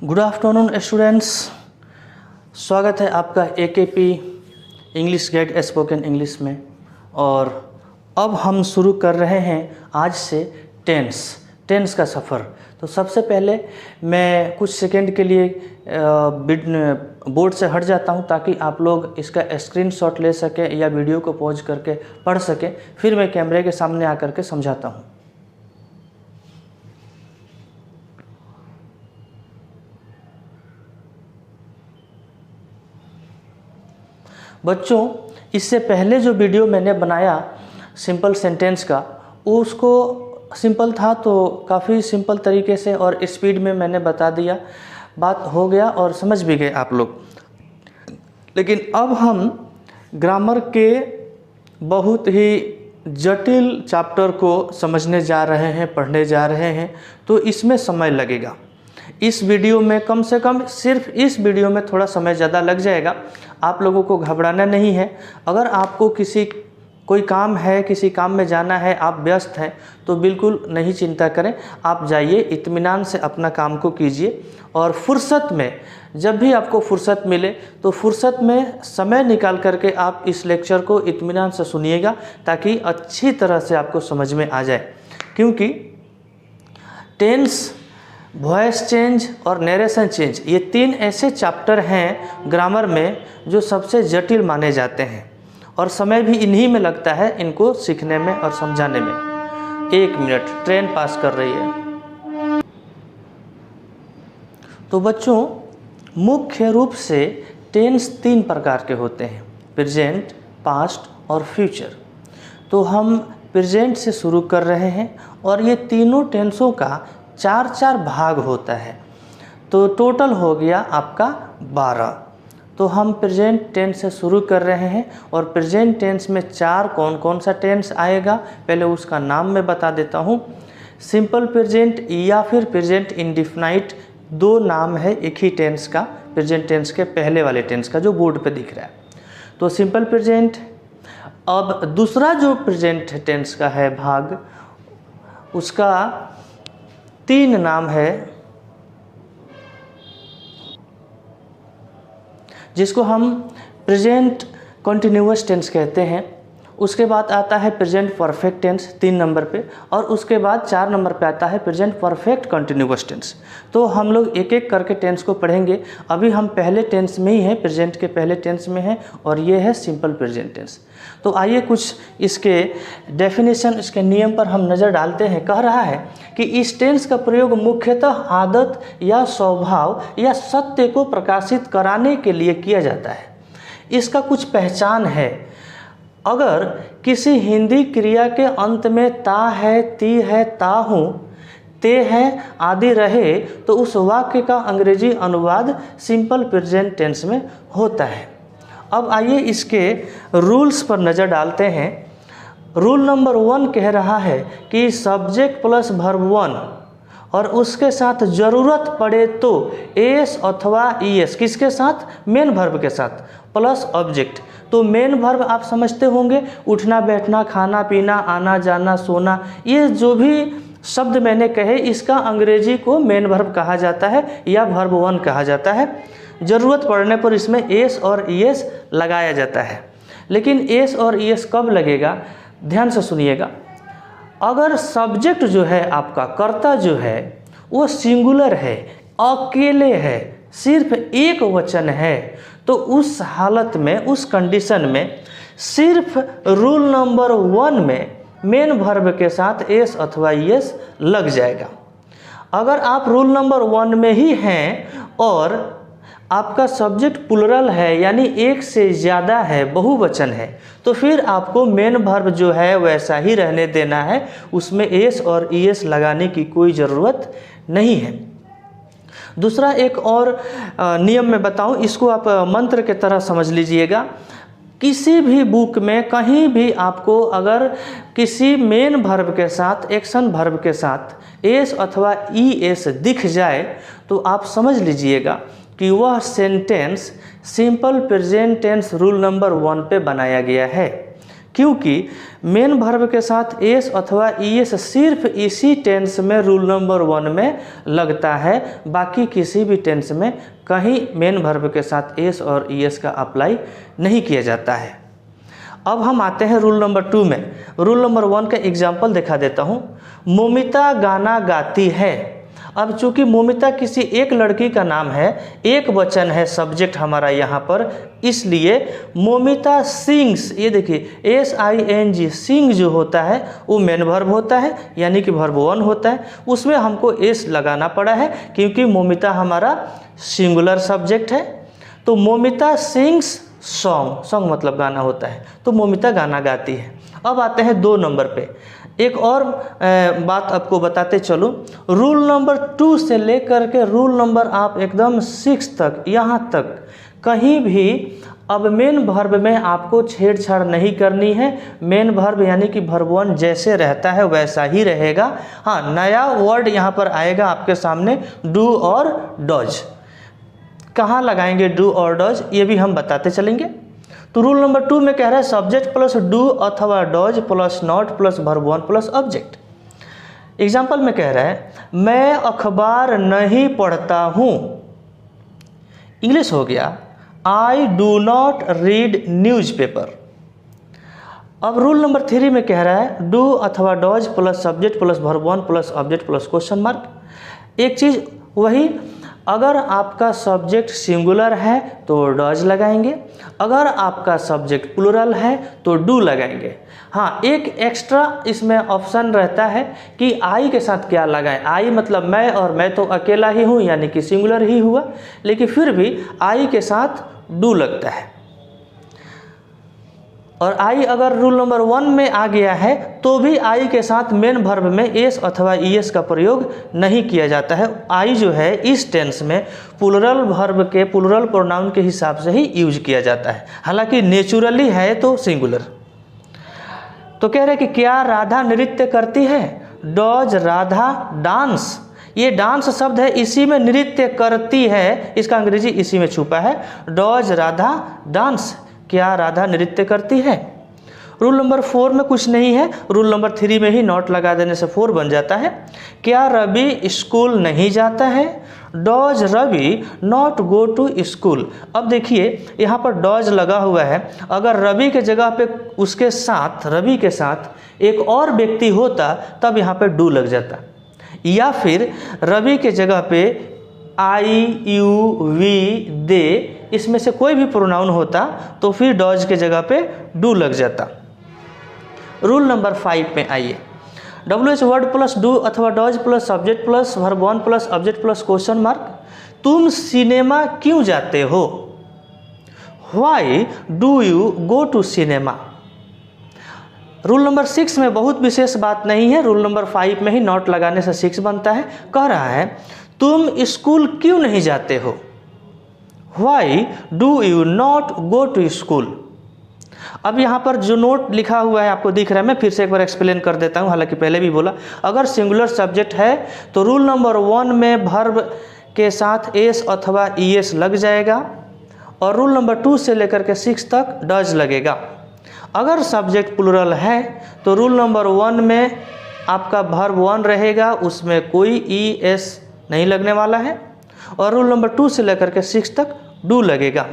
Good afternoon students, स्वागत है आपका AKP English guide spoken English में। और अब हम शुरू कर रहे हैं आज से टेंस का सफ़र। तो सबसे पहले मैं कुछ सेकंड के लिए बोर्ड से हट जाता हूं ताकि आप लोग इसका स्क्रीनशॉट ले सकें या वीडियो को पॉज करके पढ़ सकें। फिर मैं कैमरे के सामने आकर के समझाता हूं। बच्चों, इससे पहले जो वीडियो मैंने बनाया सिंपल सेंटेंस का, उसको सिंपल था तो काफ़ी सिंपल तरीके से और स्पीड में मैंने बता दिया, बात हो गया और समझ भी गए आप लोग। लेकिन अब हम ग्रामर के बहुत ही जटिल चैप्टर को समझने जा रहे हैं, पढ़ने जा रहे हैं, तो इसमें समय लगेगा। इस वीडियो में कम से कम सिर्फ इस वीडियो में थोड़ा समय ज़्यादा लग जाएगा। आप लोगों को घबराना नहीं है। अगर आपको कोई काम है, किसी काम में जाना है, आप व्यस्त हैं, तो बिल्कुल नहीं चिंता करें। आप जाइए, इत्मीनान से अपना काम को कीजिए और फुर्सत में, जब भी आपको फुर्सत मिले तो फुर्सत में समय निकाल करके आप इस लेक्चर को इत्मीनान से सुनिएगा ताकि अच्छी तरह से आपको समझ में आ जाए। क्योंकि टेंस, वॉइस चेंज और नरेशन चेंज, ये तीन ऐसे चैप्टर हैं ग्रामर में जो सबसे जटिल माने जाते हैं और समय भी इन्हीं में लगता है इनको सीखने में और समझाने में। 1 मिनट, ट्रेन पास कर रही है। तो बच्चों, मुख्य रूप से टेंस 3 प्रकार के होते हैं, प्रेजेंट, पास्ट और फ्यूचर। तो हम प्रेजेंट से शुरू कर रहे हैं और ये तीनों टेंसों का 4 भाग होता है, तो टोटल हो गया आपका 12। तो हम प्रेजेंट टेंस से शुरू कर रहे हैं और प्रेजेंट टेंस में कौन कौन सा टेंस आएगा, पहले उसका नाम मैं बता देता हूँ। सिंपल प्रेजेंट या फिर प्रेजेंट इंडिफिनाइट, 2 नाम है एक ही टेंस का, प्रेजेंट टेंस के पहले वाले टेंस का जो बोर्ड पे दिख रहा है। तो सिंपल प्रेजेंट। अब दूसरा जो प्रेजेंट टेंस का है भाग, उसका 3 नाम है, जिसको हम प्रेजेंट कंटिन्यूअस टेंस कहते हैं। उसके बाद आता है प्रेजेंट परफेक्ट टेंस 3 नंबर पे, और उसके बाद 4 नंबर पे आता है प्रेजेंट परफेक्ट कंटिन्यूअस टेंस। तो हम लोग एक एक करके टेंस को पढ़ेंगे। अभी हम पहले टेंस में ही हैं, प्रेजेंट के पहले टेंस में हैं, और ये है सिंपल प्रेजेंट टेंस। तो आइए कुछ इसके डेफिनेशन, इसके नियम पर हम नज़र डालते हैं। कह रहा है कि इस टेंस का प्रयोग मुख्यतः आदत या स्वभाव या सत्य को प्रकाशित कराने के लिए किया जाता है। इसका कुछ पहचान है। अगर किसी हिंदी क्रिया के अंत में ता है, ती है, ता हूँ, ते है आदि रहे तो उस वाक्य का अंग्रेजी अनुवाद सिंपल प्रेजेंट टेंस में होता है। अब आइए इसके रूल्स पर नज़र डालते हैं। रूल नंबर 1 कह रहा है कि सब्जेक्ट प्लस वर्ब 1 और उसके साथ ज़रूरत पड़े तो एस अथवा ईएस, किसके साथ? मेन वर्ब के साथ, प्लस ऑब्जेक्ट। तो मेन वर्ब आप समझते होंगे, उठना, बैठना, खाना, पीना, आना, जाना, सोना, ये जो भी शब्द मैंने कहे, इसका अंग्रेजी को मेन वर्ब कहा जाता है या वर्ब 1 कहा जाता है। ज़रूरत पड़ने पर इसमें एस और ईएस लगाया जाता है। लेकिन एस और ईएस कब लगेगा, ध्यान से सुनिएगा। अगर सब्जेक्ट जो है आपका, कर्ता जो है, वो सिंगुलर है, अकेले है, सिर्फ एक वचन है, तो उस हालत में, उस कंडीशन में सिर्फ रूल नंबर 1 में मेन वर्ब के साथ एस अथवा ईएस लग जाएगा। अगर आप रूल नंबर 1 में ही हैं और आपका सब्जेक्ट प्लुरल है, यानी एक से ज़्यादा है, बहुवचन है, तो फिर आपको मेन वर्ब जो है वैसा ही रहने देना है, उसमें एस और ईएस लगाने की कोई ज़रूरत नहीं है। दूसरा एक और नियम मैं बताऊं, इसको आप मंत्र के तरह समझ लीजिएगा। किसी भी बुक में कहीं भी आपको अगर किसी मेन वर्ब के साथ, एक्शन वर्ब के साथ एस अथवा ईएस दिख जाए तो आप समझ लीजिएगा कि वह sentence simple present tense rule number 1 पे बनाया गया है। क्योंकि मेन वर्ब के साथ एस अथवा ईएस सिर्फ इसी टेंस में रूल नंबर 1 में लगता है, बाकी किसी भी टेंस में कहीं मेन वर्ब के साथ एस और ईएस का अप्लाई नहीं किया जाता है। अब हम आते हैं रूल नंबर 2 में। रूल नंबर 1 का एग्जाम्पल दिखा देता हूँ। मोमिता गाना गाती है। अब चूंकि मोमिता किसी एक लड़की का नाम है, एक वचन है सब्जेक्ट हमारा यहाँ पर, इसलिए मोमिता सिंग्स, ये देखिए SING, सिंग जो होता है वो मेन वर्ब होता है, यानी कि वर्ब 1 होता है, उसमें हमको एस लगाना पड़ा है क्योंकि मोमिता हमारा सिंगुलर सब्जेक्ट है। तो मोमिता सिंग्स सॉन्ग, सॉन्ग मतलब गाना होता है, तो मोमिता गाना गाती है। अब आते हैं 2 नंबर पे। एक और बात आपको बताते चलो, रूल नंबर 2 से लेकर के रूल नंबर आप एकदम 6 तक, यहाँ तक कहीं भी अब मेन वर्ब में आपको छेड़छाड़ नहीं करनी है। मेन वर्ब यानी कि वर्ब 1 जैसे रहता है वैसा ही रहेगा। हाँ, नया वर्ड यहाँ पर आएगा आपके सामने, डू और डज। कहाँ लगाएंगे डू और डज, ये भी हम बताते चलेंगे। तो रूल नंबर 2 में कह रहा है सब्जेक्ट प्लस डू अथवा does plus not plus verb 1 plus object. Example में कह रहा है मैं अखबार नहीं पढ़ता हूँ। इंग्लिश हो गया I do not read newspaper. अब रूल नंबर 3 में कह रहा है डू अथवा does plus subject plus verb 1 plus object plus question mark. एक चीज़ वही, अगर आपका सब्जेक्ट सिंगुलर है तो डज लगाएंगे, अगर आपका सब्जेक्ट प्लूरल है तो डू लगाएंगे। हाँ, एक एक्स्ट्रा इसमें ऑप्शन रहता है कि आई के साथ क्या लगाएं। आई मतलब मैं, और मैं तो अकेला ही हूँ यानी कि सिंगुलर ही हुआ, लेकिन फिर भी आई के साथ डू लगता है। और आई अगर रूल नंबर 1 में आ गया है तो भी आई के साथ मेन वर्ब में एस अथवा ईएस का प्रयोग नहीं किया जाता है। आई जो है इस टेंस में प्लूरल वर्ब के, प्लूरल प्रोनाउन के हिसाब से ही यूज किया जाता है, हालांकि नेचुरली है तो सिंगुलर। तो कह रहे कि क्या राधा नृत्य करती है। डज राधा डांस, ये डांस शब्द है, इसी में नृत्य करती है, इसका अंग्रेजी इसी में छुपा है। डज राधा डांस, क्या राधा नृत्य करती है। रूल नंबर 4 में कुछ नहीं है, रूल नंबर 3 में ही नॉट लगा देने से 4 बन जाता है। क्या रवि स्कूल नहीं जाता है। Does Ravi not go to school. अब देखिए यहाँ पर डज लगा हुआ है, अगर रवि के जगह पे उसके साथ, रवि के साथ एक और व्यक्ति होता तब यहाँ पे डू लग जाता, या फिर रवि के जगह पे आई यू वी दे, इसमें से कोई भी प्रोनाउन होता तो फिर डॉज के जगह पे डू लग जाता। रूल नंबर 5 में आइए। WH वर्ड प्लस डू अथवा does plus subject plus verb 1 plus object plus question mark. तुम सिनेमा क्यों जाते हो। Why do you go to cinema. Rule number 6 में बहुत विशेष बात नहीं है, रूल नंबर 5 में ही नॉट लगाने से 6 बनता है। कह रहा है तुम स्कूल क्यों नहीं जाते हो। Why do you not go to school. अब यहाँ पर जो नोट लिखा हुआ है आपको दिख रहा है, मैं फिर से एक बार एक्सप्लेन कर देता हूँ, हालांकि पहले भी बोला। अगर सिंगुलर सब्जेक्ट है तो रूल नंबर 1 में वर्ब के साथ एस अथवा ईएस लग जाएगा, और रूल नंबर 2 से लेकर के 6 तक डज लगेगा। अगर सब्जेक्ट प्लूरल है तो रूल नंबर 1 में आपका वर्ब 1 रहेगा, उसमें कोई ईएस नहीं लगने वाला है, और रूल नंबर 2 से लेकर के 6 तक डू लगेगा।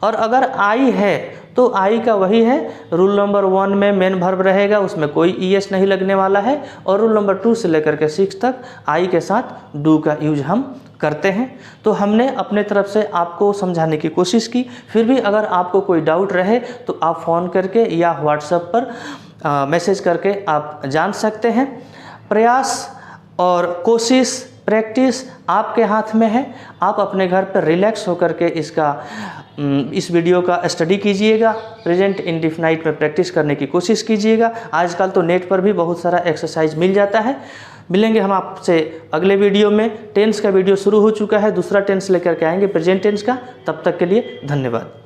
और अगर आई है तो आई का वही है, रूल नंबर 1 में मेन वर्ब रहेगा, उसमें कोई ईएस नहीं लगने वाला है, और रूल नंबर 2 से लेकर के 6 तक आई के साथ डू का यूज हम करते हैं। तो हमने अपने तरफ से आपको समझाने की कोशिश की, फिर भी अगर आपको कोई डाउट रहे तो आप फ़ोन करके या व्हाट्सएप पर मैसेज करके आप जान सकते हैं। प्रयास और कोशिश, प्रैक्टिस आपके हाथ में है। आप अपने घर पर रिलैक्स होकर के इस वीडियो का स्टडी कीजिएगा, प्रेजेंट इंडेफिनाइट में प्रैक्टिस करने की कोशिश कीजिएगा। आजकल तो नेट पर भी बहुत सारा एक्सरसाइज मिल जाता है। मिलेंगे हम आपसे अगले वीडियो में। टेंस का वीडियो शुरू हो चुका है, दूसरा टेंस लेकर के आएंगे, प्रेजेंट टेंस का। तब तक के लिए धन्यवाद।